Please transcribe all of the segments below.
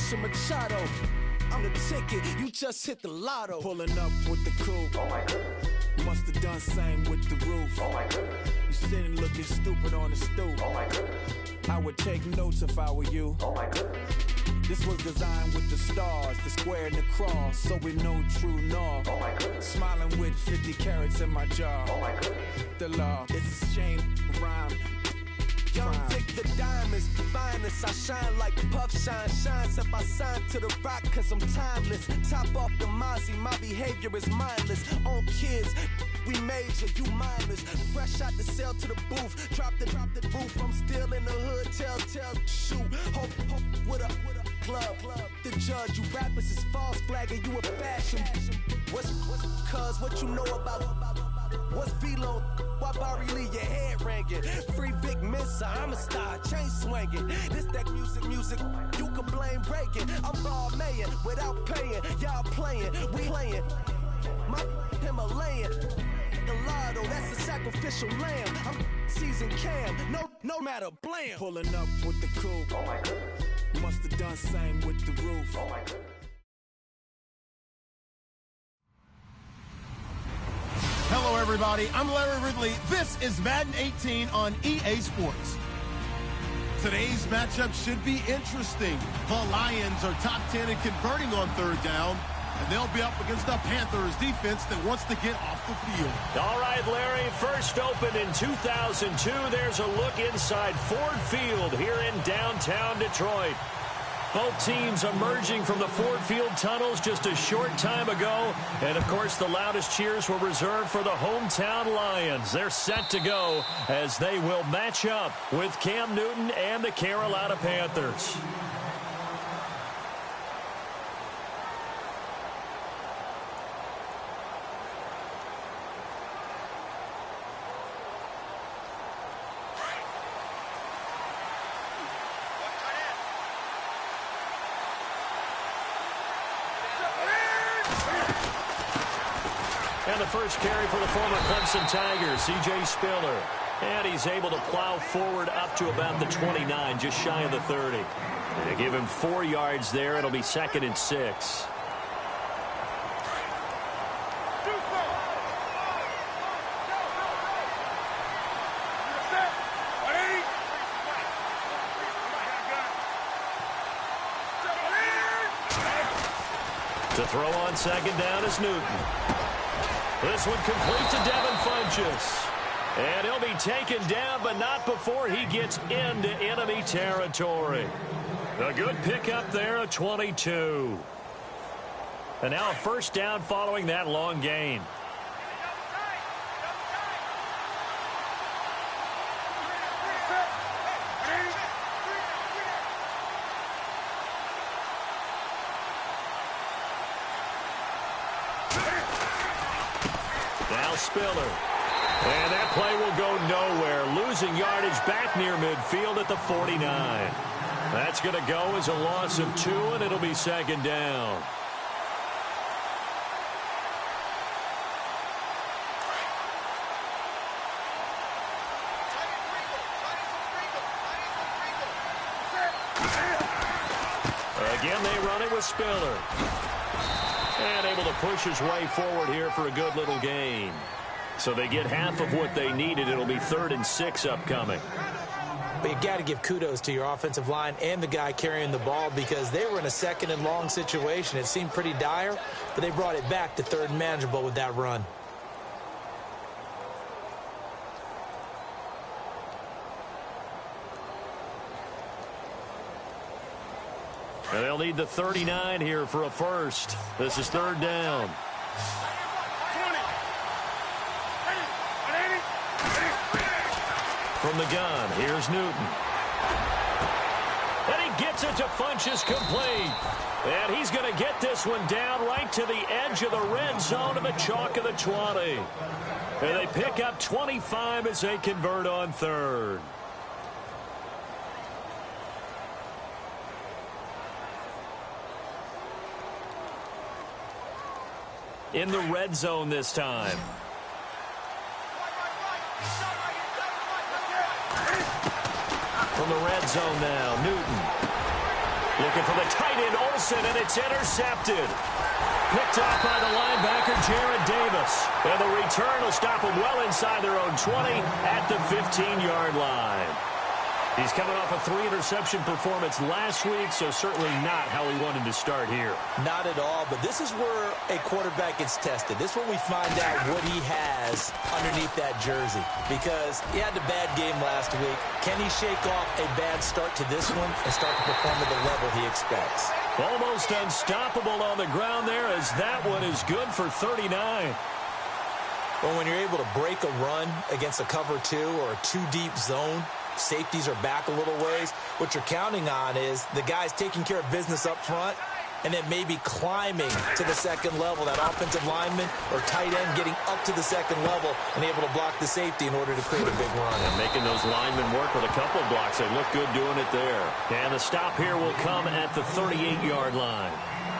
Christian Machado. I'm the ticket, you just hit the lotto. Pulling up with the coupe. Oh my goodness. Must have done same with the roof. Oh my goodness. You sitting looking stupid on the stoop. Oh my goodness. I would take notes if I were you. Oh my goodness. This was designed with the stars, the square and the cross, so we know true north. Oh my goodness. Smiling with 50 carats in my jaw. Oh my goodness. The law, it's a shame, rhyme. Young Vic, the diamonds, finest. I shine like Puff shines if I sign to the rock, cause I'm timeless. Top off the Mozzie, my behavior is mindless. On kids, we major, you mindless. Fresh out the cell to the booth, drop the roof. I'm still in the hood, tell, shoot. Hope with a club. The judge, you rappers is false flagging, you a fashion. What's cuz, what you know about? What's Velo? Why Barry Lee, your head ringing? Free Vic Mensa, I'm a star, chain swinging. This that music, you can blame Reagan. I'm ball mayin' without paying, y'all playing, we playing. My Himalayan, the lotto, that's a sacrificial lamb. I'm season cam, no matter, blam. Pulling up with the coupe. Oh my goodness. Must have done same with the roof. Oh my goodness. Hello, everybody. I'm Larry Ridley. This is Madden 18 on EA Sports. Today's matchup should be interesting. The Lions are top 10 in converting on third down, and they'll be up against the Panthers defense that wants to get off the field. All right, Larry, first opened in 2002. There's a look inside Ford Field here in downtown Detroit. Both teams emerging from the Ford Field tunnels just a short time ago. And, of course, the loudest cheers were reserved for the hometown Lions. They're set to go as they will match up with Cam Newton and the Carolina Panthers. And the first carry for the former Clemson Tigers, C.J. Spiller. And he's able to plow forward up to about the 29, just shy of the 30. They give him 4 yards there. It'll be 2nd and 6. To throw on 2nd down is Newton. This one complete to Devin Funchess. And he'll be taken down, but not before he gets into enemy territory. A good pickup there, a 22. And now a first down following that long gain. Spiller. And that play will go nowhere. Losing yardage back near midfield at the 49. That's going to go as a loss of 2, and it'll be 2nd down. Again, they run it with Spiller. And able to push his way forward here for a good little gain. So they get half of what they needed. It'll be 3rd and 6 upcoming. But you got to give kudos to your offensive line and the guy carrying the ball because they were in a 2nd and long situation. It seemed pretty dire, but they brought it back to 3rd and manageable with that run. And they'll need the 39 here for a first. This is 3rd down. From the gun, here's Newton. And he gets it to Funchess complete. And he's going to get this one down right to the edge of the red zone of the chalk of the 20. And they pick up 25 as they convert on 3rd. In the red zone this time. From the red zone now, Newton. Looking for the tight right in Olsen, and it's intercepted. Picked off by the linebacker, Jared Davis. And the return will stop them well inside their own 20 at the 15-yard line. He's coming off a 3-interception performance last week, so certainly not how he wanted to start here. Not at all, but this is where a quarterback gets tested. This is where we find out what he has underneath that jersey, because he had a bad game last week. Can he shake off a bad start to this one and start to perform at the level he expects? Almost unstoppable on the ground there, as that one is good for 39. Well, when you're able to break a run against a cover 2 or a 2-deep zone, safeties are back a little ways. What you're counting on is the guys taking care of business up front and then maybe climbing to the second level, that offensive lineman or tight end getting up to the second level and able to block the safety in order to create a big run. And making those linemen work with a couple of blocks. They look good doing it there. And the stop here will come at the 38-yard line.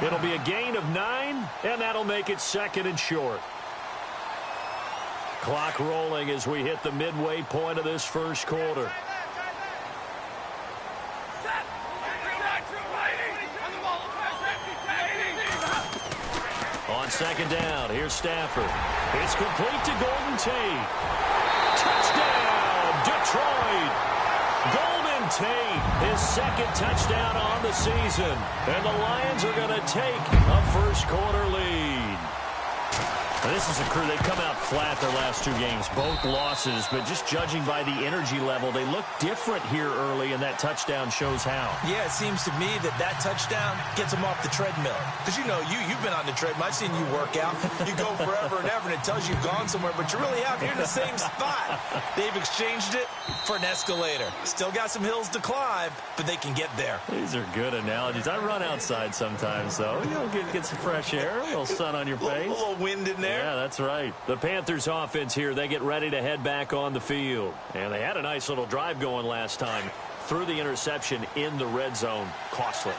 It'll be a gain of 9, and that'll make it 2nd and short. Clock rolling as we hit the midway point of this first quarter. On 2nd down, here's Stafford. It's complete to Golden Tate. Touchdown, Detroit! Golden Tate, his 2nd touchdown on the season. And the Lions are going to take a first-quarter lead. Now, this is a crew, they've come out flat their last 2 games, both losses, but just judging by the energy level, they look different here early, and that touchdown shows how. Yeah, it seems to me that touchdown gets them off the treadmill. Because, you know, you've been on the treadmill. I've seen you work out. You go forever and ever, and it tells you you've gone somewhere, but you're really out here in the same spot. They've exchanged it for an escalator. Still got some hills to climb, but they can get there. These are good analogies. I run outside sometimes, though. You know, get some fresh air, a little sun on your face. A little wind in there. Yeah, that's right. The Panthers offense here, they get ready to head back on the field. And they had a nice little drive going last time. Threw the interception in the red zone. Costly.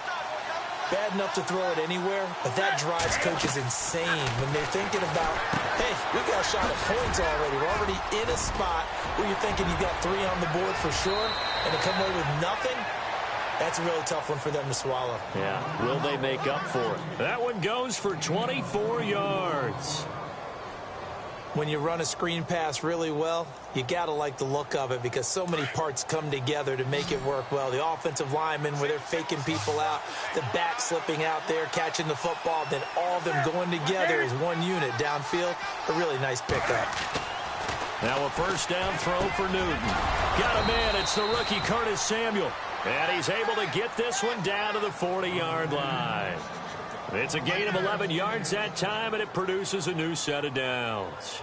Bad enough to throw it anywhere, but that drives coaches insane when they're thinking about, hey, we got a shot at points already. We're already in a spot where you're thinking you got 3 on the board for sure, and to come away with nothing, that's a really tough one for them to swallow. Yeah, will they make up for it? That one goes for 24 yards. When you run a screen pass really well, you got to like the look of it because so many parts come together to make it work well. The offensive linemen where they're faking people out, the back slipping out there, catching the football, then all of them going together as one unit downfield. A really nice pickup. Now a first down throw for Newton. Got a man. It's the rookie Curtis Samuel. And he's able to get this one down to the 40-yard line. It's a gain of 11 yards that time, and it produces a new set of downs.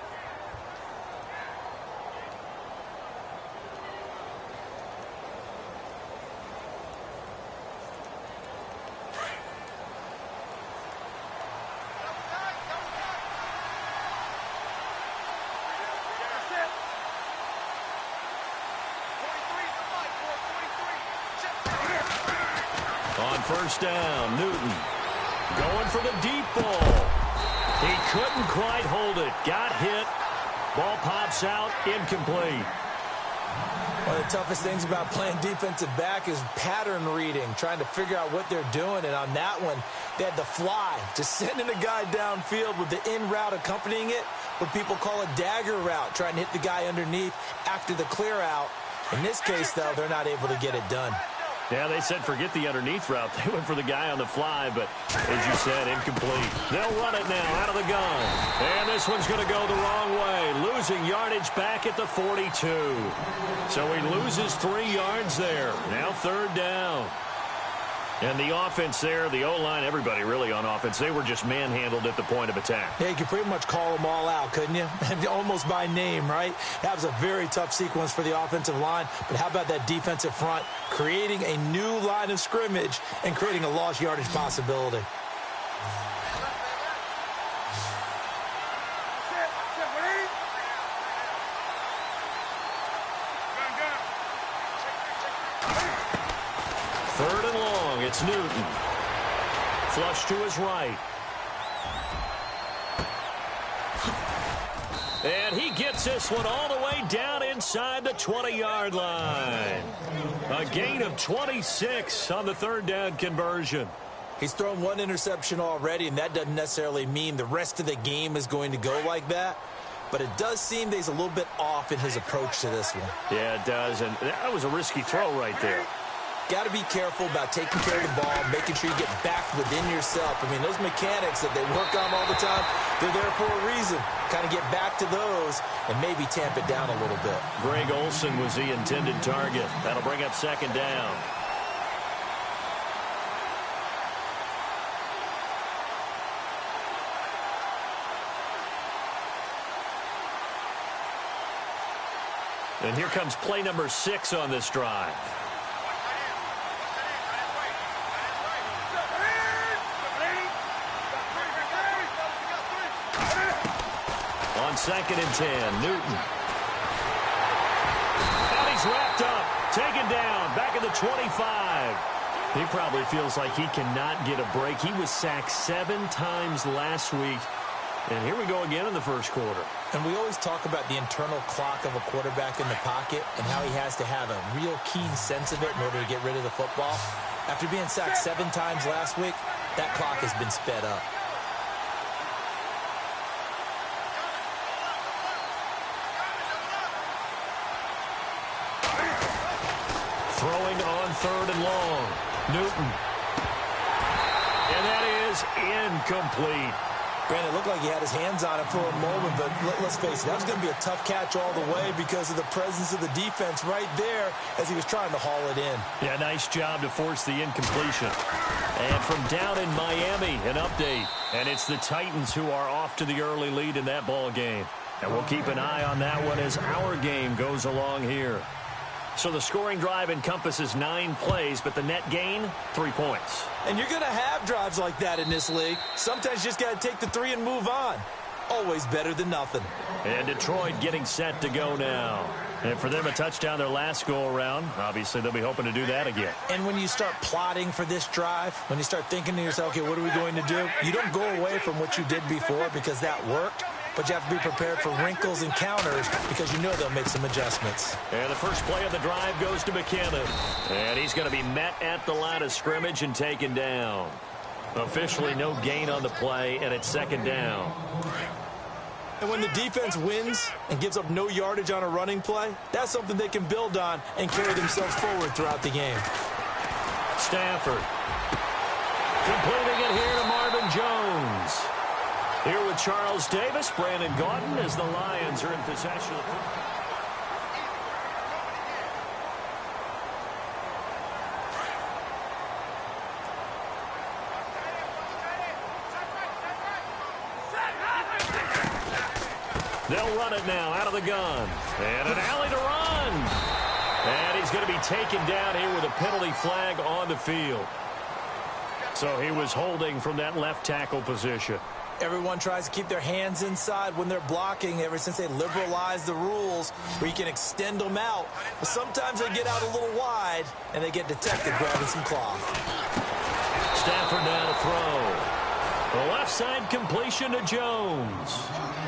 On first down, Newton. Going for the deep ball. He couldn't quite hold it. Got hit. Ball pops out. Incomplete. One of the toughest things about playing defensive back is pattern reading, trying to figure out what they're doing. And on that one, they had the fly, just sending a guy downfield with the in route accompanying it, what people call a dagger route, trying to hit the guy underneath after the clear out. In this case, though, they're not able to get it done. Yeah, they said forget the underneath route. They went for the guy on the fly, but as you said, incomplete. They'll run it now out of the gun. And this one's going to go the wrong way, losing yardage back at the 42. So he loses 3 yards there. Now third down. And the offense there, the O-line, everybody really on offense, they were just manhandled at the point of attack. Yeah, you could pretty much call them all out, couldn't you? Almost by name, right? That was a very tough sequence for the offensive line. But how about that defensive front creating a new line of scrimmage and creating a lost yardage possibility? Third and long, it's Newton. Flush to his right. And he gets this one all the way down inside the 20-yard line. A gain of 26 on the third down conversion. He's thrown one interception already, and that doesn't necessarily mean the rest of the game is going to go like that. But it does seem that he's a little bit off in his approach to this one. Yeah, it does, and that was a risky throw right there. Got to be careful about taking care of the ball, making sure you get back within yourself. I mean, those mechanics that they work on all the time, they're there for a reason. Kind of get back to those and maybe tamp it down a little bit. Greg Olsen was the intended target. That'll bring up second down. And here comes play number 6 on this drive. On 2nd and 10, Newton. And he's wrapped up, taken down, back at the 25. He probably feels like he cannot get a break. He was sacked 7 times last week. And here we go again in the first quarter. And we always talk about the internal clock of a quarterback in the pocket and how he has to have a real keen sense of it in order to get rid of the football. After being sacked 7 times last week, that clock has been sped up. Throwing on 3rd and long. Newton. And that is incomplete. Granted, it looked like he had his hands on it for a moment, but let's face it, that was going to be a tough catch all the way because of the presence of the defense right there as he was trying to haul it in. Yeah, nice job to force the incompletion. And from down in Miami, an update. And it's the Titans who are off to the early lead in that ball game. And we'll keep an eye on that one as our game goes along here. So the scoring drive encompasses 9 plays, but the net gain, 3 points. And you're going to have drives like that in this league. Sometimes you just got to take the 3 and move on. Always better than nothing. And Detroit getting set to go now. And for them, a touchdown their last go-around. Obviously, they'll be hoping to do that again. And when you start plotting for this drive, when you start thinking to yourself, okay, what are we going to do? You don't go away from what you did before because that worked. But you have to be prepared for wrinkles and counters because you know they'll make some adjustments. And the first play of the drive goes to McKinnon. And he's going to be met at the line of scrimmage and taken down. Officially no gain on the play, and it's 2nd down. And when the defense wins and gives up no yardage on a running play, that's something they can build on and carry themselves forward throughout the game. Stafford. Completing it here to Marvin Jones. Here with Charles Davis, Brandon Gaudin as the Lions are in possession of the They'll run it now out of the gun. And an alley to run. And he's going to be taken down here with a penalty flag on the field. So he was holding from that left tackle position. Everyone tries to keep their hands inside when they're blocking ever since they liberalized the rules where you can extend them out. But sometimes they get out a little wide and they get detected grabbing some cloth. Stafford now to throw. The left side completion to Jones.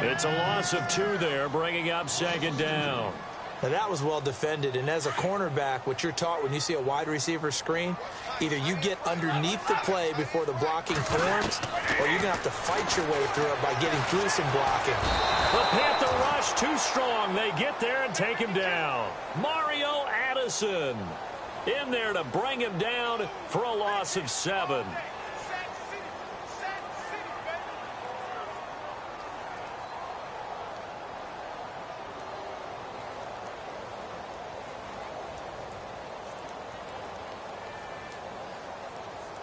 It's a loss of 2 there, bringing up 2nd down. Now that was well defended, and as a cornerback, what you're taught when you see a wide receiver screen, either you get underneath the play before the blocking forms, or you're going to have to fight your way through it by getting through some blocking. The Panther rush too strong. They get there and take him down. Mario Addison in there to bring him down for a loss of 7.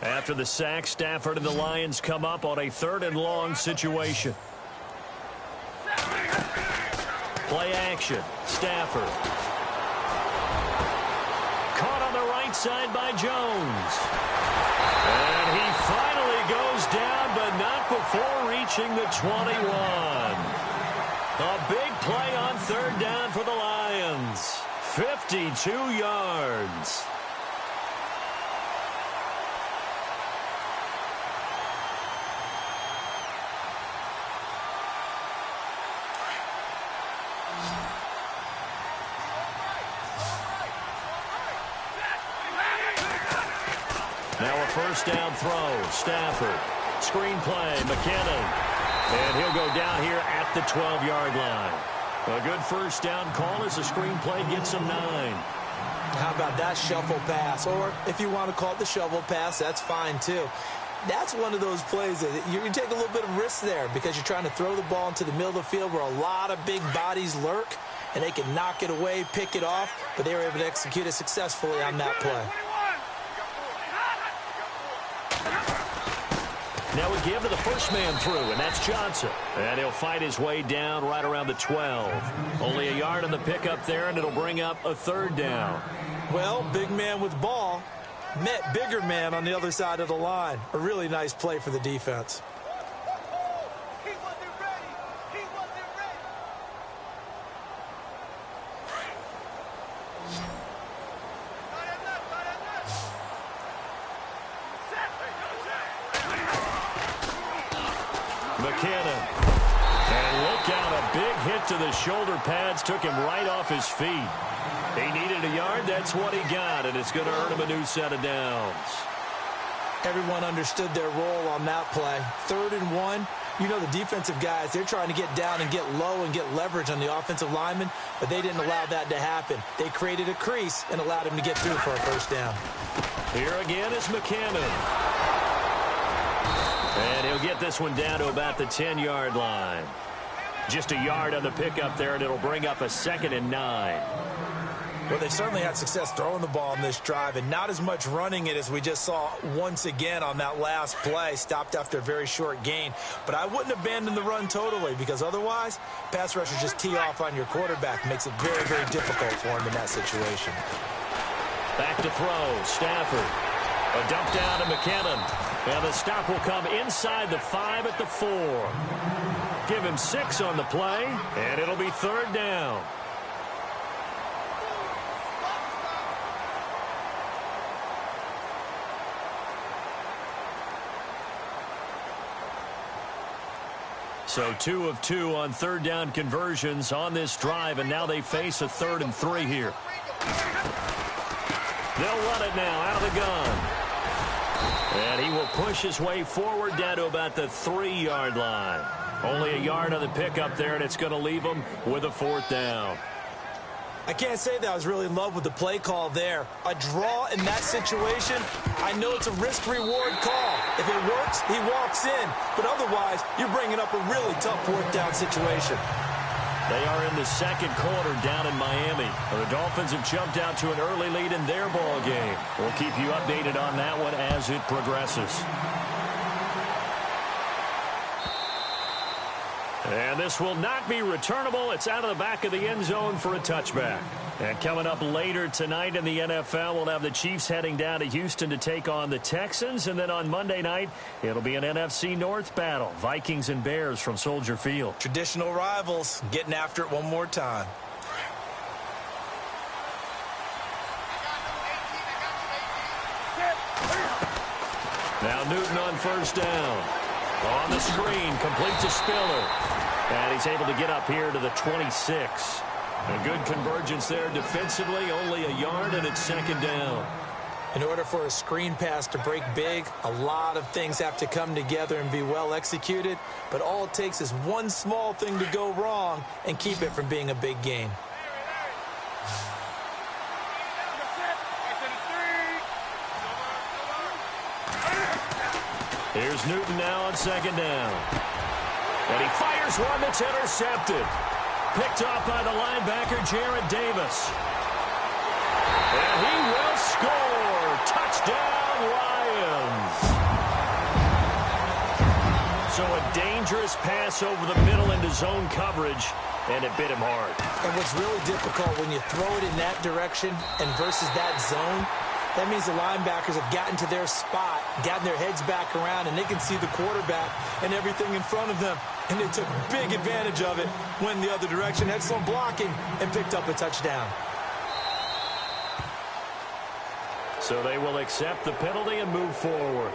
After the sack, Stafford and the Lions come up on a 3rd and long situation. Play action. Stafford. Caught on the right side by Jones. And he finally goes down, but not before reaching the 21. A big play on 3rd down for the Lions. 52 yards. Now a first down throw. Stafford. Screen play. McKinnon. And he'll go down here at the 12-yard line. A good first down call as the screen play gets him 9. How about that shuffle pass? Or if you want to call it the shovel pass, that's fine too. That's one of those plays that you can take a little bit of risk there because you're trying to throw the ball into the middle of the field where a lot of big bodies lurk, and they can knock it away, pick it off, but they were able to execute it successfully on that play. Now we give to the first man through, and that's Johnson. And he'll fight his way down right around the 12. Only a yard on the pickup there, and it'll bring up a third down. Well, big man with ball met bigger man on the other side of the line. A really nice play for the defense. McKinnon. And look out, a big hit to the shoulder pads took him right off his feet. He needed a yard. That's what he got, and it's going to earn him a new set of downs. Everyone understood their role on that play. 3rd and 1. You know the defensive guys, they're trying to get down and get low and get leverage on the offensive lineman, but they didn't allow that to happen. They created a crease and allowed him to get through for a first down. Here again is McKinnon. And he'll get this one down to about the 10-yard line. Just a yard on the pickup there, and it'll bring up a 2nd and 9. Well, they've certainly had success throwing the ball on this drive, and not as much running it as we just saw once again on that last play, stopped after a very short gain. But I wouldn't abandon the run totally, because otherwise, pass rushers just tee off on your quarterback. Makes it very, very difficult for him in that situation. Back to throw. Stafford. A dump down to McKinnon. And the stop will come inside the 5 at the 4. Give him 6 on the play, and it'll be 3rd down. So 2 of 2 on 3rd down conversions on this drive, and now they face a 3rd and 3 here. They'll run it now out of the gun. And he will push his way forward down to about the 3-yard line. Only a yard on the pickup there, and it's going to leave him with a 4th down. I can't say that I was really in love with the play call there. A draw in that situation, I know it's a risk-reward call. If it works, he walks in. But otherwise, you're bringing up a really tough 4th down situation. They are in the 2nd quarter down in Miami. The Dolphins have jumped out to an early lead in their ball game. We'll keep you updated on that one as it progresses. And this will not be returnable. It's out of the back of the end zone for a touchback. And coming up later tonight in the NFL, we'll have the Chiefs heading down to Houston to take on the Texans. And then on Monday night, it'll be an NFC North battle. Vikings and Bears from Soldier Field. Traditional rivals getting after it one more time. Now Newton on first down. On the screen, complete to Spiller. And he's able to get up here to the 26. A good convergence there defensively, only a yard, and it's 2nd down. In order for a screen pass to break big, a lot of things have to come together and be well executed. But all it takes is one small thing to go wrong and keep it from being a big gain. Here's Newton now on 2nd down. And he fires one that's intercepted. Picked off by the linebacker, Jarrad Davis. And he will score. Touchdown, Lions. So a dangerous pass over the middle into zone coverage, and it bit him hard. And what's really difficult when you throw it in that direction and versus that zone, that means the linebackers have gotten to their spot, gotten their heads back around, and they can see the quarterback and everything in front of them. And they took big advantage of it, went the other direction, excellent blocking, and picked up a touchdown. So they will accept the penalty and move forward.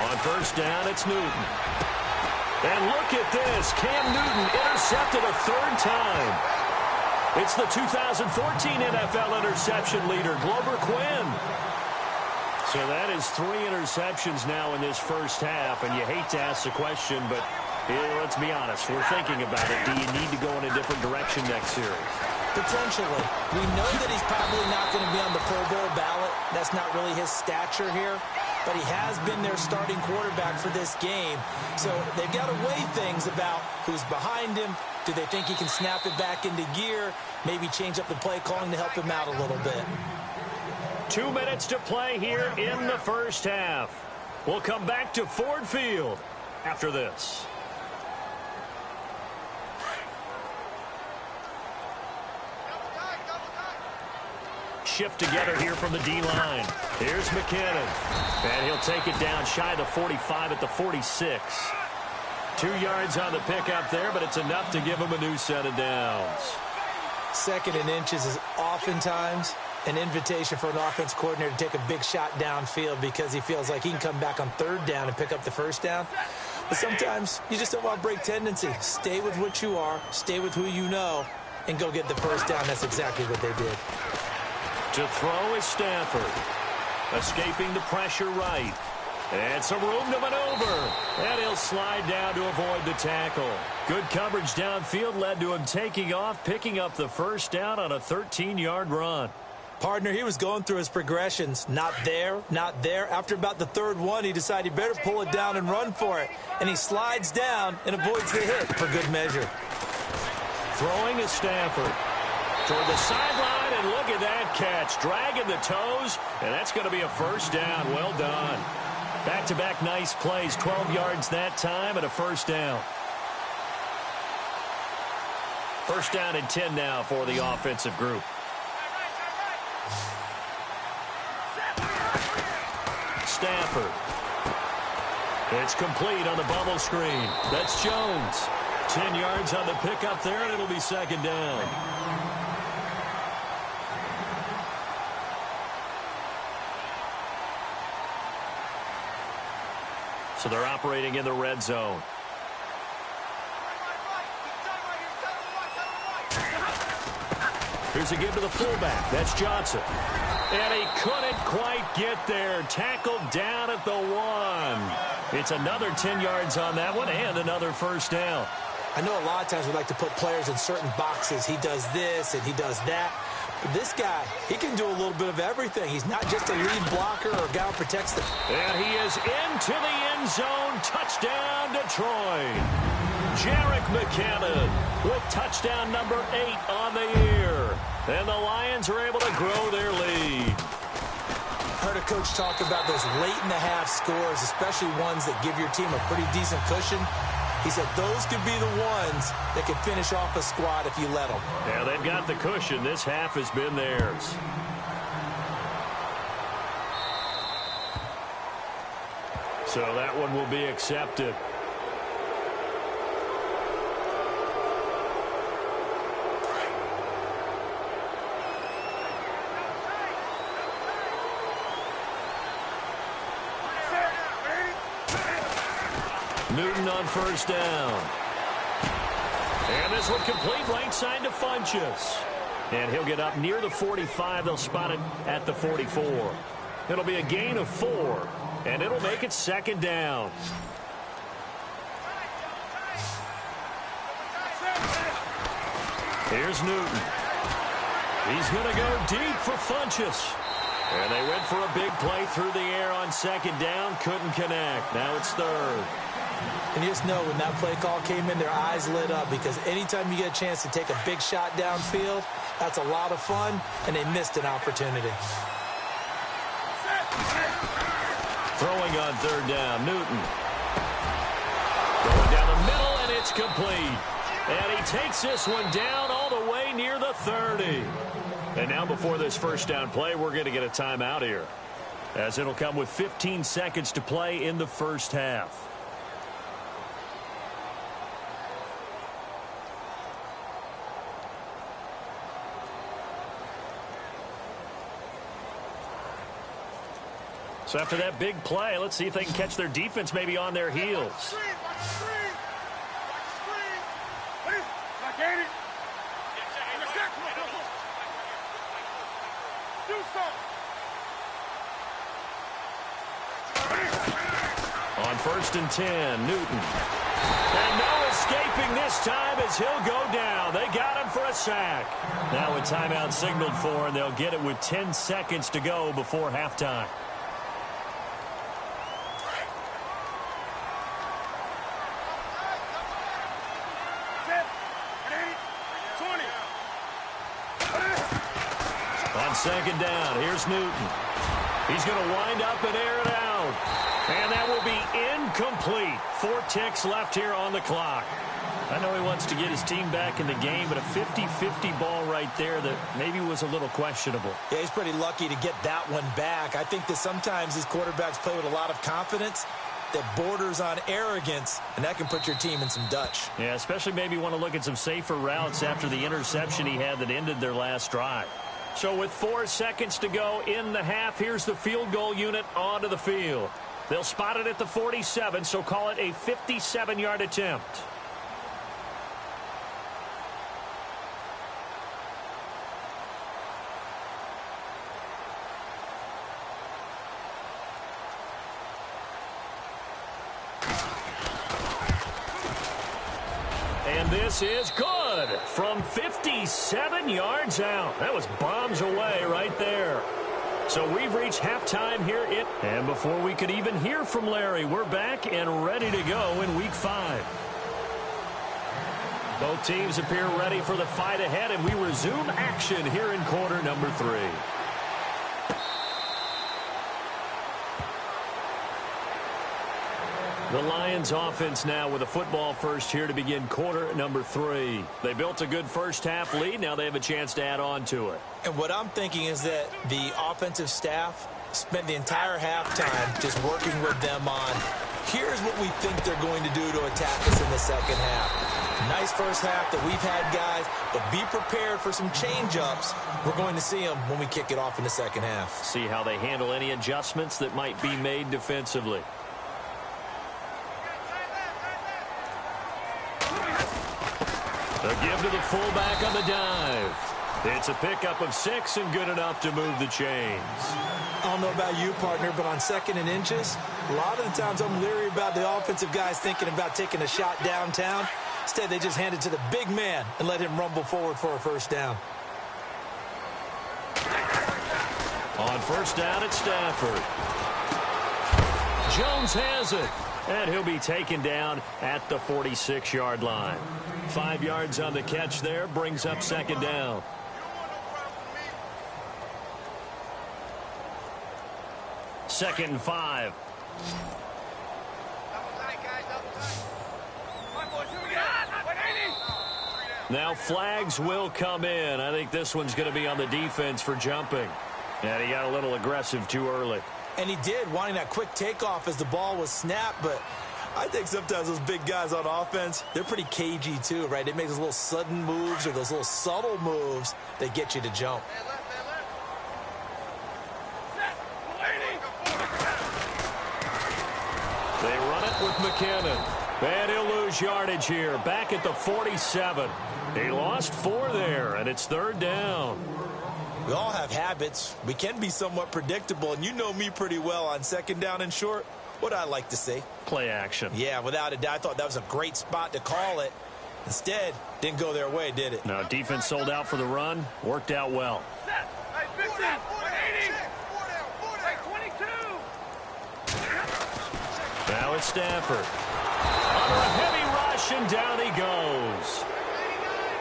On first down, it's Newton. And look at this. Cam Newton intercepted a third time. It's the 2014 NFL interception leader, Glover Quinn. So that is 3 interceptions now in this first half, and you hate to ask the question, but let's be honest. We're thinking about it. Do you need to go in a different direction next series? Potentially. We know that he's probably not going to be on the Pro Bowl ballot. That's not really his stature here. But he has been their starting quarterback for this game. So they've got to weigh things about who's behind him. Do they think he can snap it back into gear? Maybe change up the play calling to help him out a little bit. 2 minutes to play here in the first half. We'll come back to Ford Field after this. Shift together here from the D-line. Here's McKinnon. And he'll take it down shy of the 45 at the 46. 2 yards on the pickup there, but it's enough to give him a new set of downs. 2nd and inches is oftentimes an invitation for an offense coordinator to take a big shot downfield because he feels like he can come back on 3rd down and pick up the first down. But sometimes you just don't want to break tendency. Stay with what you are, stay with who you know, and go get the first down. That's exactly what they did. To throw is Stafford. Escaping the pressure right. And some room to maneuver. And he'll slide down to avoid the tackle. Good coverage downfield led to him taking off, picking up the first down on a 13-yard run. Partner, he was going through his progressions. Not there, not there. After about the 3rd one, he decided he better pull it down and run for it. And he slides down and avoids the hit for good measure. Throwing is Stafford. Toward the sideline, and look at that catch. Dragging the toes, and that's going to be a first down. Well done. Back-to-back nice plays. 12 yards that time and a first down. First down and 10 now for the offensive group. Stafford. It's complete on the bubble screen. That's Jones. 10 yards on the pickup there, and it'll be 2nd down. So they're operating in the red zone. Here's a give to the fullback. That's Johnson. And he couldn't quite get there. Tackled down at the 1. It's another 10 yards on that one and another first down. I know a lot of times we like to put players in certain boxes. He does this and he does that. But this guy, he can do a little bit of everything. He's not just a lead blocker or a guy who protects them. And he is into the end zone. Touchdown, Detroit. Jerick McKinnon with touchdown number 8 on the year. And the Lions are able to grow their lead. Heard a coach talk about those late-in-the-half scores, especially ones that give your team a pretty decent cushion. He said those could be the ones that can finish off a squad if you let them. Yeah, they've got the cushion. This half has been theirs. So that one will be accepted. Newton on first down. And this one complete right side to Funchess. And he'll get up near the 45. They'll spot it at the 44. It'll be a gain of 4. And it'll make it 2nd down. Here's Newton. He's going to go deep for Funchess. And they went for a big play through the air on 2nd down. Couldn't connect. Now it's 3rd. And you just know when that play call came in, their eyes lit up because anytime you get a chance to take a big shot downfield, that's a lot of fun, and they missed an opportunity. Throwing on 3rd down, Newton. Going down the middle, and it's complete. And he takes this one down all the way near the 30. And now before this first down play, we're going to get a timeout here, as it'll come with 15 seconds to play in the first half. So after that big play, let's see if they can catch their defense maybe on their heels. On 1st and 10, Newton. And no escaping this time as he'll go down. They got him for a sack. Now a timeout signaled for, and they'll get it with 10 seconds to go before halftime. On 2nd down, here's Newton. He's going to wind up and air it out. And that will be incomplete. 4 ticks left here on the clock. I know he wants to get his team back in the game, but a 50-50 ball right there that maybe was a little questionable. Yeah, he's pretty lucky to get that one back. I think that sometimes these quarterbacks play with a lot of confidence that borders on arrogance, and that can put your team in some Dutch. Yeah, especially maybe want to look at some safer routes after the interception he had that ended their last drive. So with 4 seconds to go in the half, here's the field goal unit onto the field. They'll spot it at the 47, so call it a 57-yard attempt. And this is good from 57 yards out. That was bombs away right there. So we've reached halftime here. And before we could even hear from Larry, we're back and ready to go in Week 5. Both teams appear ready for the fight ahead, and we resume action here in quarter number 3. The Lions offense now with a football first here to begin quarter number 3. They built a good first half lead. Now they have a chance to add on to it. And what I'm thinking is that the offensive staff spent the entire halftime just working with them on, here's what we think they're going to do to attack us in the second half. Nice first half that we've had, guys, but be prepared for some change-ups. We're going to see them when we kick it off in the second half. See how they handle any adjustments that might be made defensively. A give to the fullback on the dive. It's a pickup of 6 and good enough to move the chains. I don't know about you, partner, but on 2nd and inches, a lot of the times I'm leery about the offensive guys thinking about taking a shot downtown. Instead, they just hand it to the big man and let him rumble forward for a first down. On 1st down at Stafford. Jones has it. And he'll be taken down at the 46-yard line. 5 yards on the catch there, brings up 2nd down. Second and 5. Now flags will come in. I think this one's going to be on the defense for jumping. And he got a little aggressive too early. And he did, wanting that quick takeoff as the ball was snapped. But I think sometimes those big guys on offense, they're pretty cagey too, right? They make those little sudden moves or those little subtle moves that get you to jump. They run it with McKinnon. And he'll lose yardage here. Back at the 47. He lost 4 there, and it's 3rd down. We all have habits. We can be somewhat predictable, and you know me pretty well on 2nd down and short. What I like to say? Play action. Yeah, without a doubt. I thought that was a great spot to call it. Instead, didn't go their way, did it? No, defense sold out for the run. Worked out well. Now it's Stafford. Under a heavy rush, and down he goes.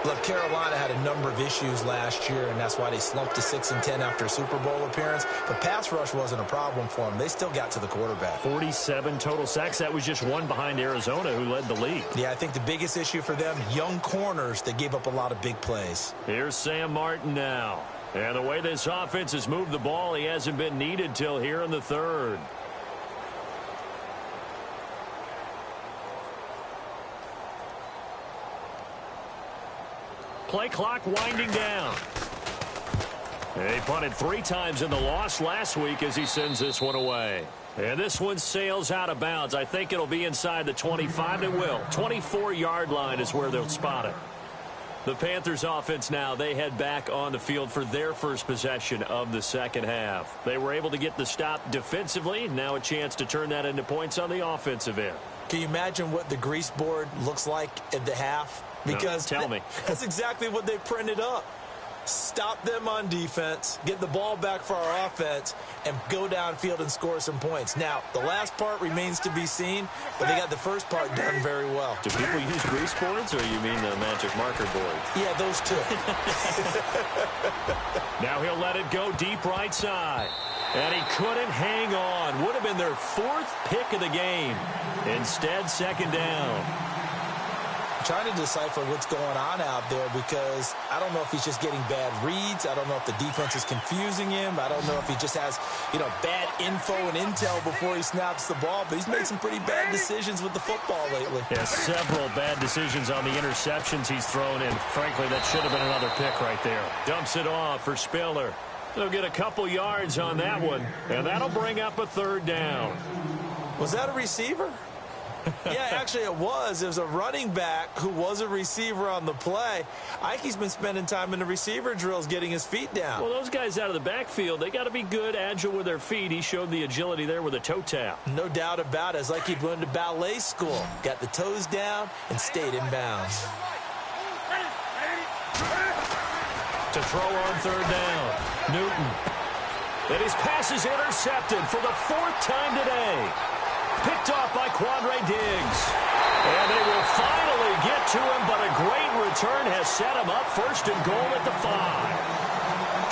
Look, Carolina had a number of issues last year, and that's why they slumped to 6-10 after a Super Bowl appearance. But pass rush wasn't a problem for them. They still got to the quarterback. 47 total sacks. That was just one behind Arizona, who led the league. Yeah, I think the biggest issue for them, young corners that gave up a lot of big plays. Here's Sam Martin now. And the way this offense has moved the ball, he hasn't been needed till here in the 3rd. Play clock winding down. He punted 3 times in the loss last week as he sends this one away. And this one sails out of bounds. I think it'll be inside the 25. It will. 24-yard line is where they'll spot it. The Panthers offense now, they head back on the field for their first possession of the second half. They were able to get the stop defensively. Now a chance to turn that into points on the offensive end. Can you imagine what the grease board looks like at the half? Because no, tell me. That's exactly what they printed up. Stop them on defense, get the ball back for our offense, and go downfield and score some points. Now, the last part remains to be seen, but they got the first part done very well. Do people use grease boards, or you mean the magic marker board? Yeah, those two. Now he'll let it go deep right side. And he couldn't hang on. Would have been their 4th pick of the game. Instead, second down. Trying to decipher what's going on out there because I don't know if he's just getting bad reads. I don't know if the defense is confusing him. I don't know if he just has, bad info and intel before he snaps the ball. But he's made some pretty bad decisions with the football lately. Yeah, several bad decisions on the interceptions he's thrown in. Frankly, that should have been another pick right there. Dumps it off for Spiller. They'll get a couple yards on that one, and that'll bring up a 3rd down. Was that a receiver? Yeah, actually it was. It was a running back who was a receiver on the play. Ike's been spending time in the receiver drills getting his feet down. Well, those guys out of the backfield, they got to be good, agile with their feet. He showed the agility there with a toe tap. No doubt about it. It's like he'd went to ballet school. Got the toes down and stayed in bounds. To throw on 3rd down, Newton. And his pass is intercepted for the 4th time today. Picked off by Quandre Diggs. And they will finally get to him, but a great return has set him up 1st and goal at the 5.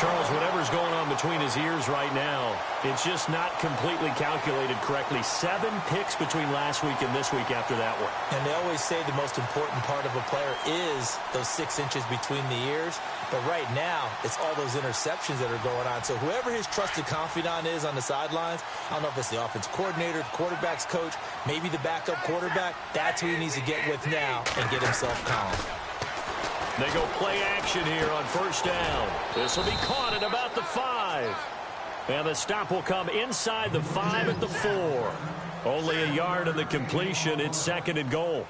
Charles, whatever's going on between his ears right now, it's just not completely calculated correctly. 7 picks between last week and this week after that one. And they always say the most important part of a player is those 6 inches between the ears. But right now, it's all those interceptions that are going on. So whoever his trusted confidant is on the sidelines, I don't know if it's the offense coordinator, the quarterback's coach, maybe the backup quarterback, that's who he needs to get with now and get himself calm. They go play action here on 1st down. This will be caught at about the 5. And the stop will come inside the 5 at the 4. Only a yard of the completion. It's 2nd and goal.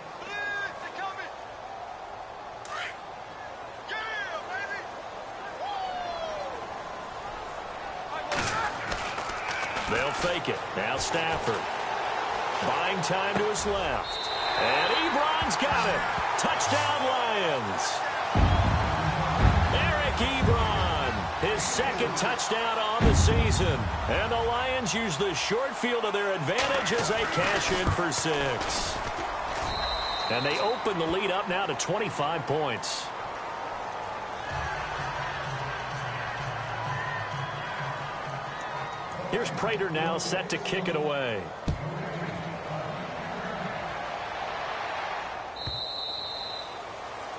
They'll fake it. Now Stafford. Buying time to his left. And Ebron's got it. Touchdown, Lions. Eric Ebron, his 2nd touchdown on the season. And the Lions use the short field to their advantage as they cash in for 6. And they open the lead up now to 25 points. Here's Prater now set to kick it away.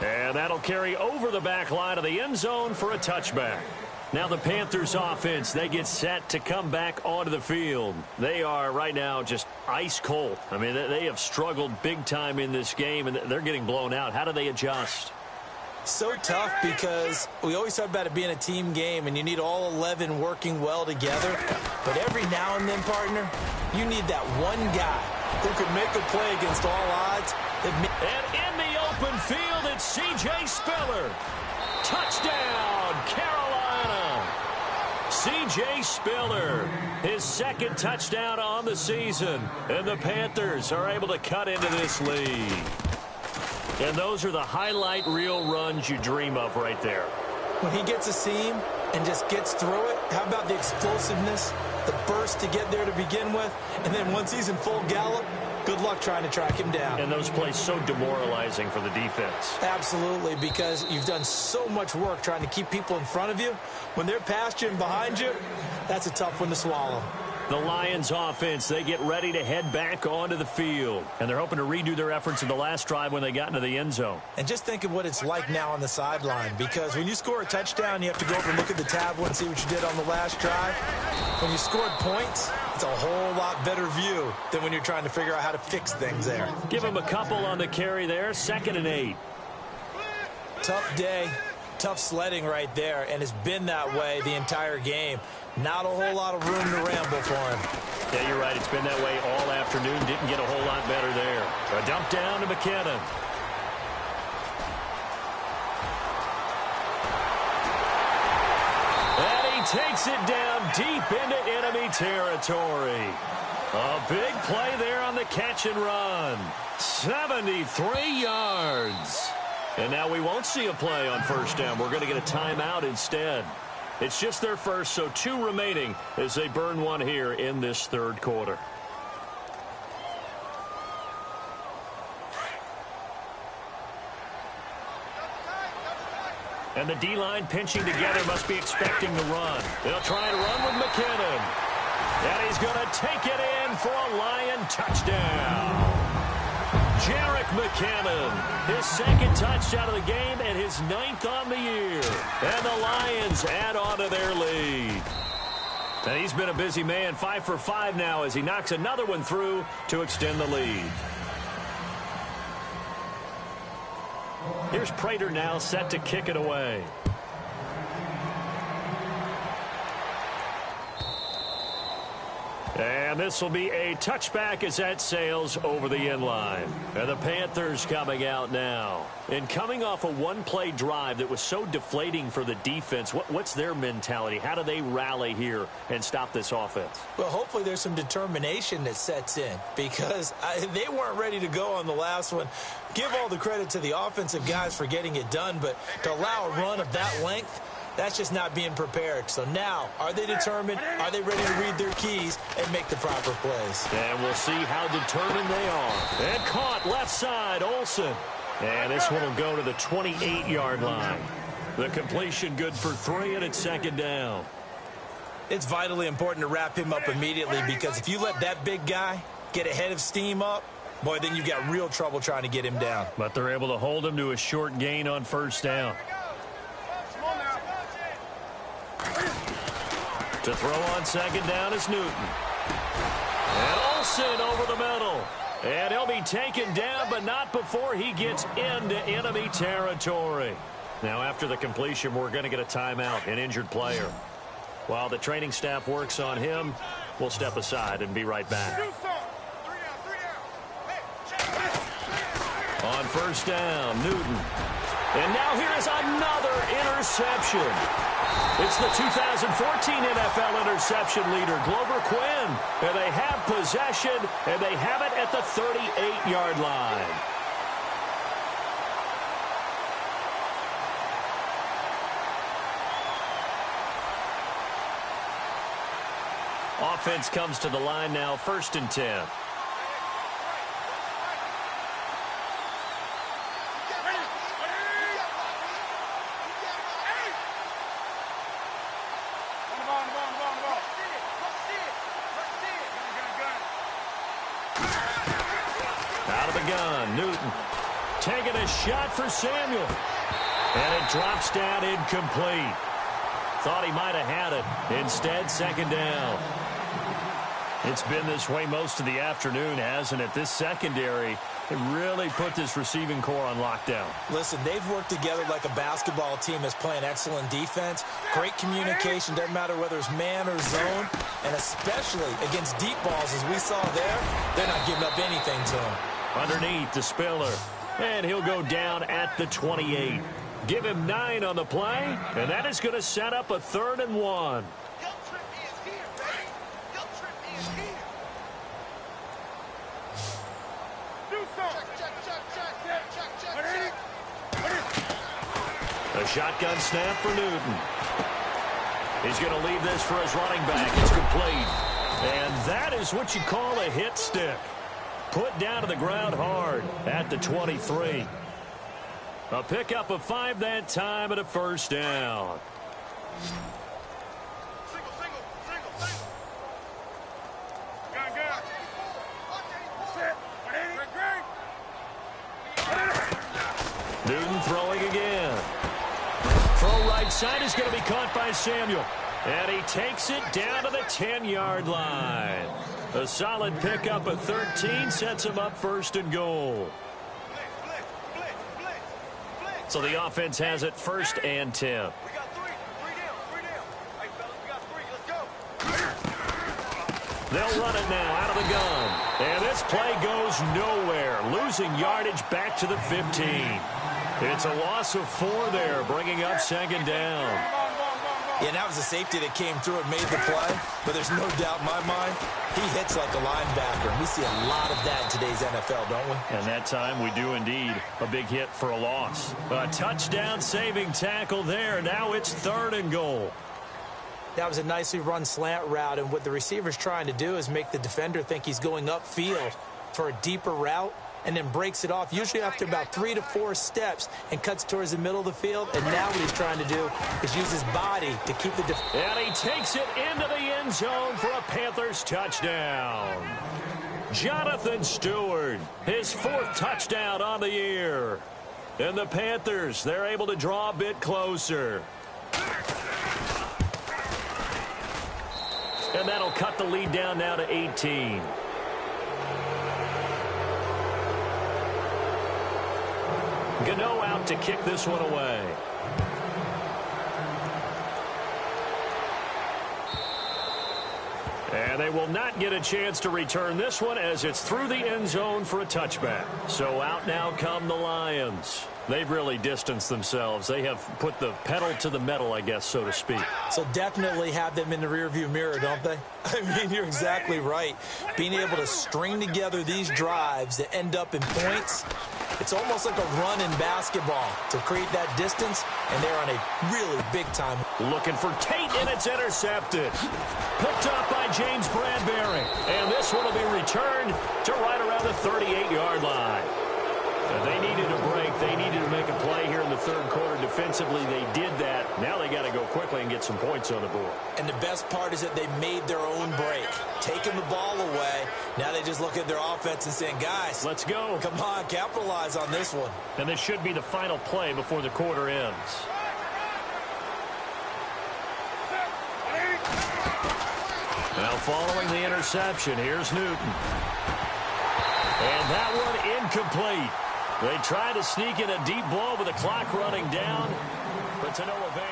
And that'll carry over the back line of the end zone for a touchback. Now the Panthers offense, they get set to come back onto the field. They are right now just ice cold. I mean, they have struggled big time in this game, and they're getting blown out. How do they adjust? So tough because we always talk about it being a team game, and you need all 11 working well together. But every now and then, partner, you need that one guy who can make a play against all odds. And in the open field, it's C.J. Spiller. Touchdown, Carolina. C.J. Spiller, his 2nd touchdown on the season. And the Panthers are able to cut into this lead. And those are the highlight reel runs you dream of right there. When he gets a seam and just gets through it, how about the explosiveness, the burst to get there to begin with, and then once he's in full gallop, good luck trying to track him down. And those plays so demoralizing for the defense. Absolutely, because you've done so much work trying to keep people in front of you. When they're past you and behind you, that's a tough one to swallow. The Lions offense, they get ready to head back onto the field. And they're hoping to redo their efforts in the last drive when they got into the end zone. And just think of what it's like now on the sideline, because when you score a touchdown, you have to go over and look at the tablet and see what you did on the last drive. When you scored points, it's a whole lot better view than when you're trying to figure out how to fix things there. Give him a couple on the carry there, 2nd and 8. Tough day. tough sledding right there, and it's been that way the entire game. Not a whole lot of room to ramble for him. Yeah, you're right. It's been that way all afternoon. Didn't get a whole lot better there. A dump down to McKinnon. And he takes it down deep into enemy territory. A big play there on the catch and run. 73 yards. And now we won't see a play on first down. We're going to get a timeout instead. It's just their first, so 2 remaining as they burn one here in this third quarter. And the D-line pinching together, must be expecting the run. They'll try to run with McKinnon. And he's going to take it in for a Lion touchdown. Jerick McKinnon, his second touchdown of the game and his 9th on the year. And the Lions add on to their lead. And he's been a busy man, 5 for 5 now as he knocks another one through to extend the lead. Here's Prater now set to kick it away. And this will be a touchback as that sails over the end line. And the Panthers coming out now. And coming off a one-play drive that was so deflating for the defense, what's their mentality? How do they rally here and stop this offense? Well, hopefully there's some determination that sets in because they weren't ready to go on the last one. Give all the credit to the offensive guys for getting it done, but to allow a run of that length, that's just not being prepared. So now, are they determined? Are they ready to read their keys and make the proper plays? And we'll see how determined they are. And caught left side, Olsen. And this one will go to the 28-yard line. The completion good for 3, and it's second down. It's vitally important to wrap him up immediately because if you let that big guy get ahead of steam up, boy, then you've got real trouble trying to get him down. But they're able to hold him to a short gain on first down. To throw on second down is Newton. And Olsen over the middle. And he'll be taken down, but not before he gets into enemy territory. Now, after the completion, we're going to get a timeout, an injured player. While the training staff works on him, we'll step aside and be right back. On first down, Newton. And now here is another interception. It's the 2014 NFL interception leader, Glover Quinn. And they have possession, and they have it at the 38-yard line. Offense comes to the line now, 1st and 10. Newton taking a shot for Samuel. And it drops down incomplete. Thought he might have had it. Instead, second down. It's been this way most of the afternoon, hasn't it? This secondary, it really put this receiving core on lockdown. Listen, they've worked together like a basketball team that's playing excellent defense. Great communication, doesn't matter whether it's man or zone. And especially against deep balls, as we saw there, they're not giving up anything to them. Underneath to Spiller. And he'll go down at the 28. Give him 9 on the play. And that is going to set up a 3rd and 1. A shotgun snap for Newton. He's going to leave this for his running back. It's complete. And that is what you call a hit stick. Put down to the ground hard at the 23. A pickup of 5 that time and a first down. Newton throwing again. Throw right side is going to be caught by Samuel. And he takes it down to the 10-yard line. A solid pickup at 13 sets him up 1st and goal. So the offense has it 1st and 10. We got three down. Hey, fellas, we got 3. Let's go. They'll run it now out of the gun. And this play goes nowhere. Losing yardage back to the 15. It's a loss of 4 there, bringing up 2nd down. Yeah, that was a safety that came through and made the play. But there's no doubt in my mind, he hits like a linebacker. And we see a lot of that in today's NFL, don't we? And that time we do indeed. A big hit for a loss. A touchdown saving tackle there. Now it's 3rd and goal. That was a nicely run slant route. And what the receiver's trying to do is make the defender think he's going upfield for a deeper route, and then breaks it off, usually after about 3 to 4 steps, and cuts towards the middle of the field. And now what he's trying to do is use his body to keep the and he takes it into the end zone for a Panthers touchdown. Jonathan Stewart, his 4th touchdown on the year. And the Panthers, they're able to draw a bit closer. And that'll cut the lead down now to 18. Gano out to kick this one away. And they will not get a chance to return this one as it's through the end zone for a touchback. So out now come the Lions. They've really distanced themselves. They have put the pedal to the metal, I guess, so to speak. So definitely have them in the rearview mirror, don't they? I mean, you're exactly right. Being able to string together these drives that end up in points, it's almost like a run in basketball to create that distance, and they're on a really big time. Looking for Tate, and it's intercepted. Picked up by James Bradbury. And this one will be returned to right around the 38-yard line. They needed a break. They needed to make a play here in the 3rd quarter. Defensively, they did that. Now they got to go quickly and get some points on the board. And the best part is that they made their own break, taking the ball away. Now they just look at their offense and saying, guys, let's go. Come on, capitalize on this one. And this should be the final play before the quarter ends. Now following the interception, here's Newton. And that one incomplete. They try to sneak in a deep ball with the clock running down, but to no avail.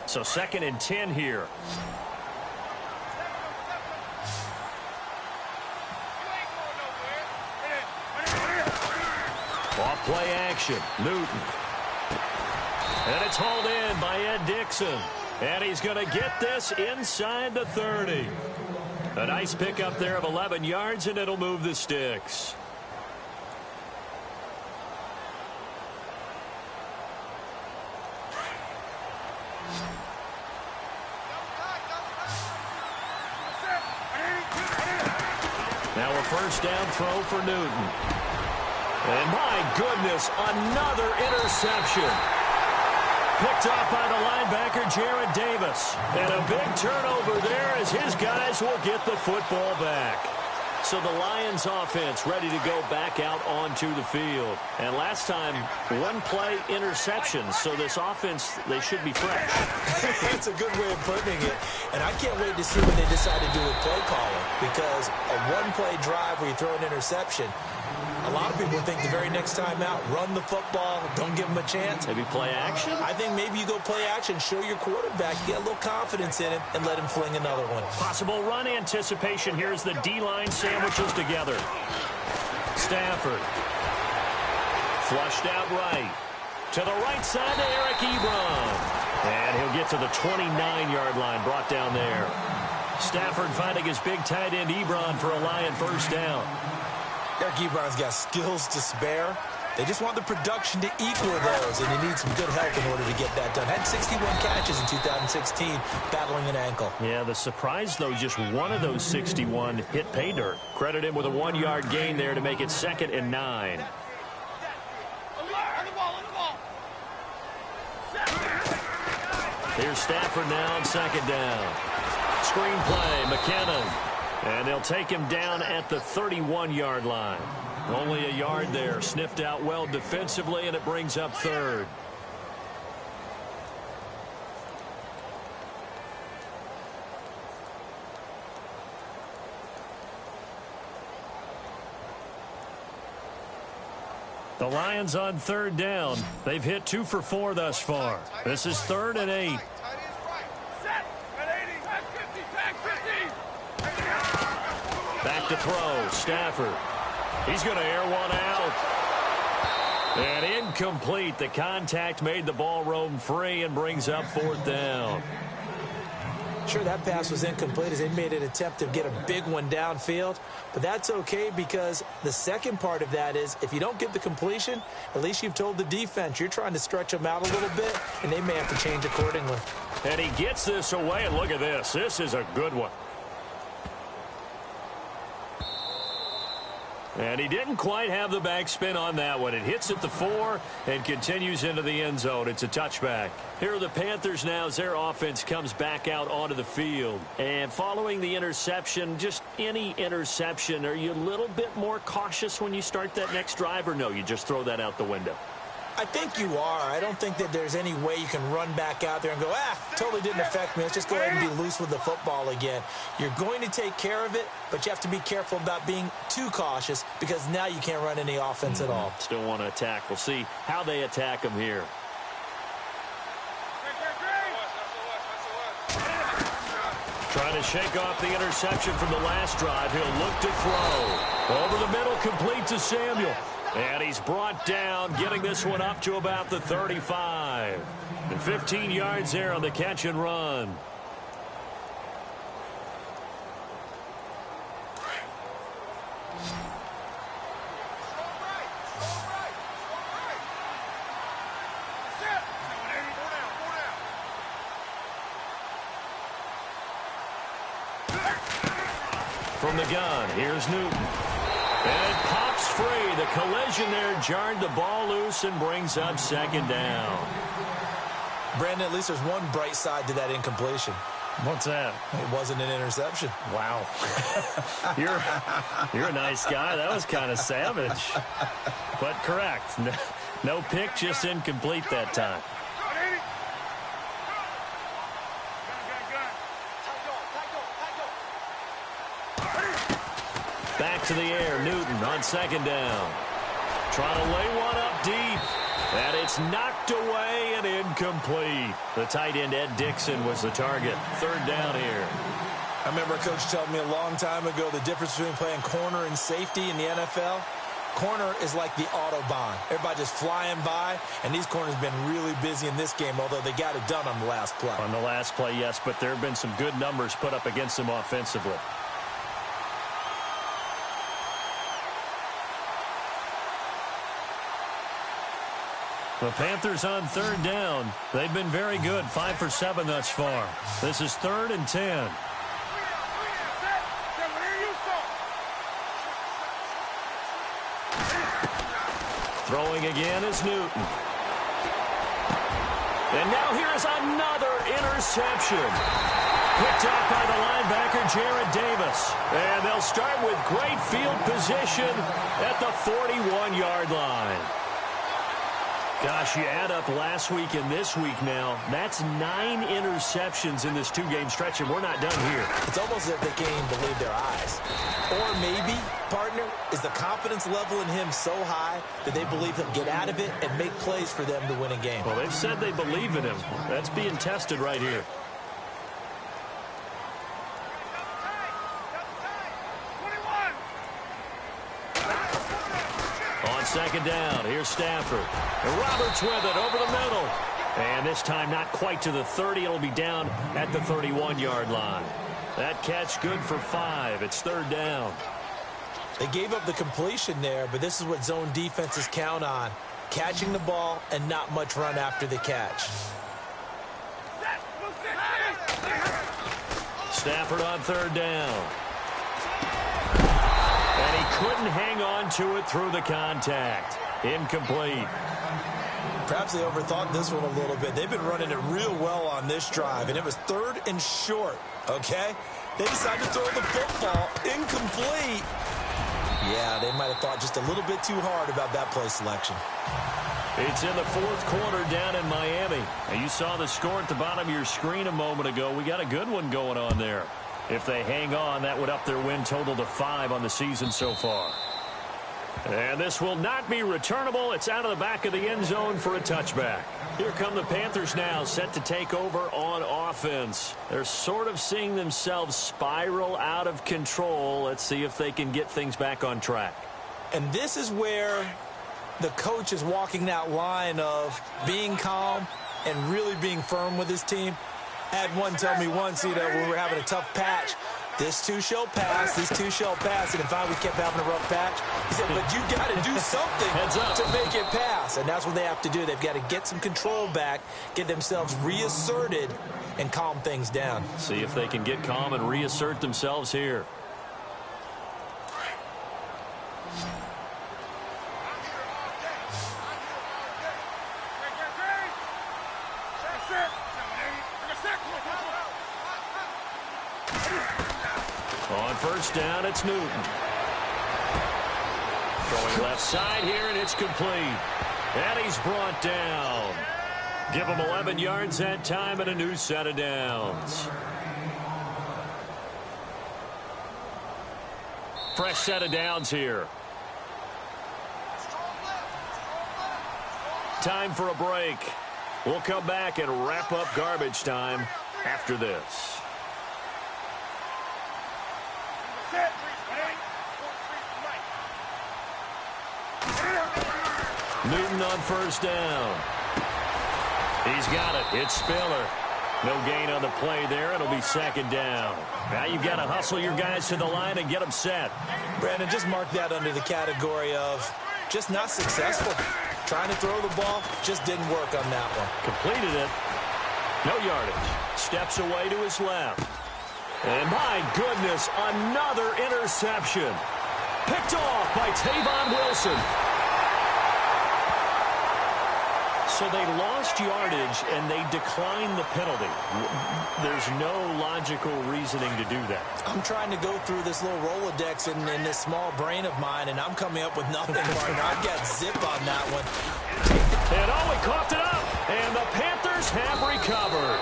So 2nd and 10 here. Off play action. Newton. And it's hauled in by Ed Dixon. And he's going to get this inside the 30. A nice pickup there of 11 yards, and it'll move the sticks. Now a 1st down throw for Newton. And my goodness, another interception. Picked off by the linebacker, Jared Davis. And a big turnover there as his guys will get the football back. So the Lions offense ready to go back out onto the field. And last time, 1-play interceptions. So this offense, they should be fresh. That's a good way of putting it. And I can't wait to see what they decide to do with play calling. Because a 1-play drive where you throw an interception, a lot of people think the very next time out, run the football, don't give them a chance. Maybe play action? I think maybe you go play action, show your quarterback, get a little confidence in it, and let him fling another one. Possible run anticipation. Here's the D-line sandwiches together. Stafford. Flushed out right. To the right side to Eric Ebron. And he'll get to the 29-yard line, brought down there. Stafford finding his big tight end Ebron for a Lion 1st down. Eric Ebron's got skills to spare. They just want the production to equal those, and he needs some good help in order to get that done. Had 61 catches in 2016, battling an ankle. Yeah, the surprise, though, just one of those 61 hit pay dirt. Credit him with a 1-yard gain there to make it 2nd and 9. Here's Stafford now on 2nd down. Screen play, McKinnon. And they'll take him down at the 31-yard line. Only a yard there. Sniffed out well defensively, and it brings up 3rd. The Lions on third down. They've hit 2 for 4 thus far. This is 3rd and 8. Back to throw. Stafford. He's going to air one out. And incomplete. The contact made the ball roam free and brings up 4th down. Sure, that pass was incomplete as they made an attempt to get a big one downfield. But that's okay because the second part of that is if you don't get the completion, at least you've told the defense you're trying to stretch them out a little bit, and they may have to change accordingly. And he gets this away, and look at this. This is a good one. And he didn't quite have the backspin on that one. It hits at the 4 and continues into the end zone. It's a touchback. Here are the Panthers now as their offense comes back out onto the field. And following the interception, just any interception, are you a little bit more cautious when you start that next drive, or no, you just throw that out the window? I think you are. I don't think that there's any way you can run back out there and go, totally didn't affect me. Let's just go ahead and be loose with the football again. You're going to take care of it, but you have to be careful about being too cautious because now you can't run any offense at all. Still want to attack. We'll see how they attack them here. Trying to shake off the interception from the last drive. He'll look to throw. Over the middle, complete to Samuel. And he's brought down, getting this one up to about the 35. And 15 yards there on the catch and run. From the gun, here's Newton. And it pops free. The collision there jarred the ball loose and brings up 2nd down. Brandon, at least there's one bright side to that incompletion. What's that? It wasn't an interception. Wow. You're a nice guy. That was kind of savage. But correct. No pick, just incomplete that time. Back to the air, Newton on 2nd down. Trying to lay one up deep. And it's knocked away and incomplete. The tight end, Ed Dixon, was the target. 3rd down here. I remember a coach telling me a long time ago the difference between playing corner and safety in the NFL. Corner is like the Autobahn. Everybody just flying by, and these corners have been really busy in this game, although they got it done on the last play. On the last play, yes, but there have been some good numbers put up against them offensively. The Panthers on 3rd down. They've been very good, 5 for 7 thus far. This is 3rd and 10. Throwing again is Newton. And now here is another interception. Picked up by the linebacker, Jarrad Davis. And they'll start with great field position at the 41-yard line. Gosh, you add up last week and this week now. That's 9 interceptions in this 2-game stretch, and we're not done here. It's almost as if they can't even believe their eyes. Or maybe, partner, is the confidence level in him so high that they believe he'll get out of it and make plays for them to win a game. Well, they've said they believe in him. That's being tested right here. On 2nd down, here's Stafford. And Roberts with it over the middle. And this time not quite to the 30. It'll be down at the 31-yard line. That catch good for 5. It's 3rd down. They gave up the completion there, but this is what zone defenses count on. Catching the ball and not much run after the catch. Stafford on 3rd down. And he couldn't hang on to it through the contact. Incomplete. Perhaps they overthought this one a little bit. They've been running it real well on this drive, and it was 3rd and short, okay? They decided to throw the football. Incomplete. Yeah, they might have thought just a little bit too hard about that play selection. It's in the 4th quarter down in Miami. Now, you saw the score at the bottom of your screen a moment ago. We got a good one going on there. If they hang on, that would up their win total to 5 on the season so far. And this will not be returnable. It's out of the back of the end zone for a touchback. Here come the Panthers now, set to take over on offense. They're sort of seeing themselves spiral out of control. Let's see if they can get things back on track. And this is where the coach is walking that line of being calm and really being firm with his team. I had one tell me once, when we were having a tough patch, this too shall pass, this too shall pass. And if we kept having a rough patch, he said, but you got to do something to make it pass. And that's what they have to do. They've got to get some control back, get themselves reasserted, and calm things down. See if they can get calm and reassert themselves here. On first down, it's Newton. Throwing left side here, and it's complete. And he's brought down. Give him 11 yards that time and a new set of downs. Fresh set of downs here. Time for a break. We'll come back and wrap up garbage time after this. Newton on first down. He's got it. It's Spiller. No gain on the play there. It'll be second down. Now you've got to hustle your guys to the line and get them set. Brandon, just mark that under the category of just not successful. Trying to throw the ball, just didn't work on that one. Completed it. No yardage. Steps away to his left. And my goodness, another interception. Picked off by Tavon Wilson. So they lost yardage, and they declined the penalty. There's no logical reasoning to do that. I'm trying to go through this little Rolodex in this small brain of mine, and I'm coming up with nothing, partner. I've got zip on that one. And he coughed it up, and the Panthers have recovered.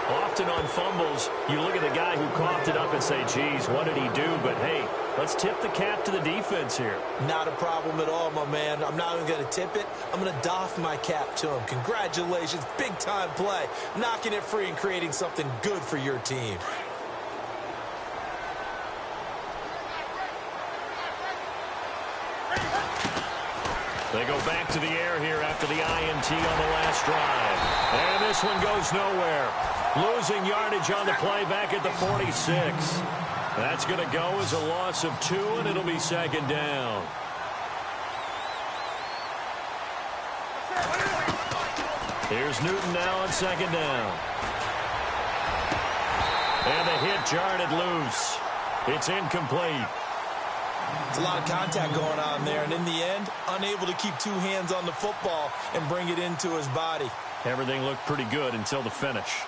Often on fumbles, you look at the guy who coughed it up and say, geez, what did he do? But, hey, let's tip the cap to the defense here. Not a problem at all, my man. I'm not even going to tip it. I'm going to doff my cap to him. Congratulations. Big-time play. Knocking it free and creating something good for your team. They go back to the air here after the INT on the last drive. And this one goes nowhere. Losing yardage on the play back at the 46. That's going to go as a loss of 2, and it'll be second down. Here's Newton now on second down. And the hit jarred it loose. It's incomplete. It's a lot of contact going on there, and in the end, unable to keep 2 hands on the football and bring it into his body. Everything looked pretty good until the finish.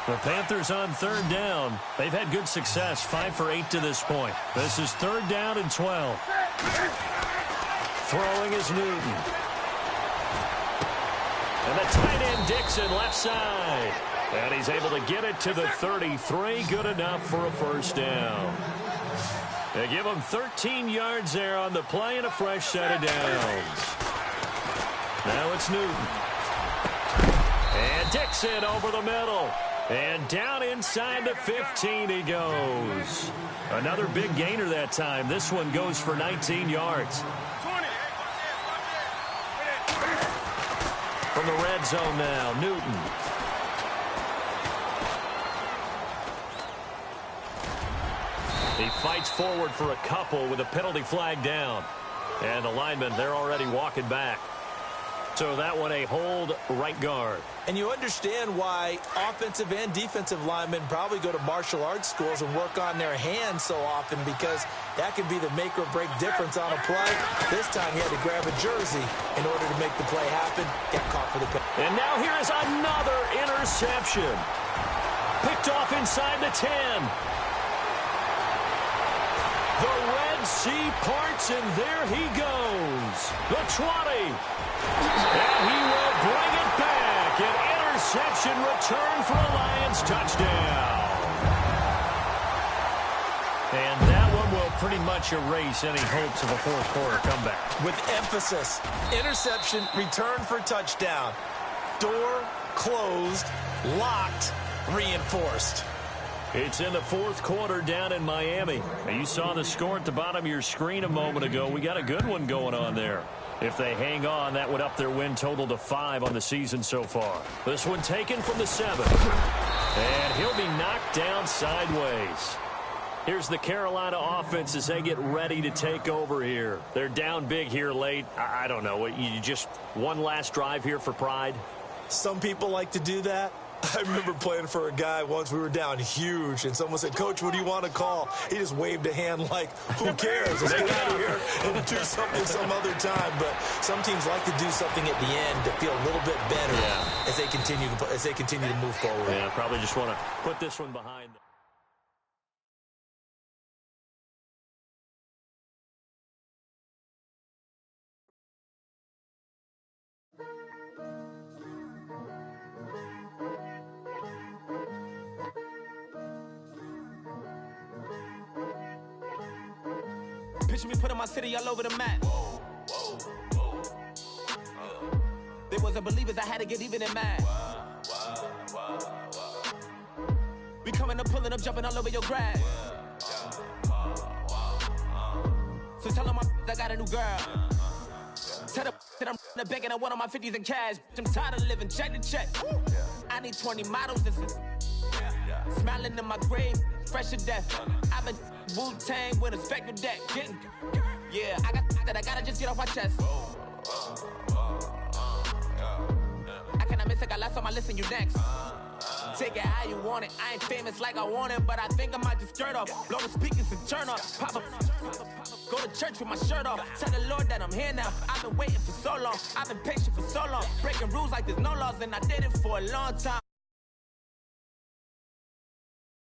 The Panthers on third down. They've had good success, 5 for 8 to this point. This is third down and 12. Throwing is Newton. And the tight end Dixon left side. And he's able to get it to the 33. Good enough for a first down. They give him 13 yards there on the play and a fresh set of downs. Now it's Newton. And Dixon over the middle. And down inside the 15 he goes. Another big gainer that time. This one goes for 19 yards. From the red zone now, Newton. He fights forward for a couple with a penalty flag down. And the linemen, they're already walking back. So that one a hold right guard. And you understand why offensive and defensive linemen probably go to martial arts schools and work on their hands so often, because that can be the make or break difference on a play. This time he had to grab a jersey in order to make the play happen. Got caught for the pick. And now here is another interception. Picked off inside the 10. The Red Sea parts, and there he goes. The 20. And he will bring it back. An interception return for a Lions touchdown. And that one will pretty pretty much erase any hopes of a fourth quarter comeback. With emphasis, interception, return for touchdown. Door closed, locked, reinforced. It's in the fourth quarter down in Miami. And you saw the score at the bottom of your screen a moment ago. We got a good one going on there. If they hang on, that would up their win total to 5 on the season so far. This one taken from the 7. And he'll be knocked down sideways. Here's the Carolina offense as they get ready to take over here. They're down big here late. I don't know. You just one last drive here for pride? Some people like to do that. I remember playing for a guy once. We were down huge, and someone said, "Coach, what do you want to call?" He just waved a hand like, who cares? Let's get out of here and do something some other time. But some teams like to do something at the end to feel a little bit better as they continue to move forward. Yeah, probably just want to put this one behind them. Picture me putting my city all over the map. They wasn't believers, I had to get even in mad. We coming up, pulling up, jumping all over your grass. So tell them I got a new girl. Tell them that I'm the bank and I want on my 50s in cash. I'm tired of living check to check. I need 20 models, this is smiling in my grave, fresh to death. I've been Wu-Tang with a spectre deck. I gotta just get off my chest. I cannot miss it, got last on my list and you next. Take it how you want it. I ain't famous like I want it, but I think I might just skirt off. Blow the speakers and turn up. Pop up. Go to church with my shirt off. Tell the Lord that I'm here now. I've been waiting for so long. I've been patient for so long. Breaking rules like there's no laws, and I did it for a long time.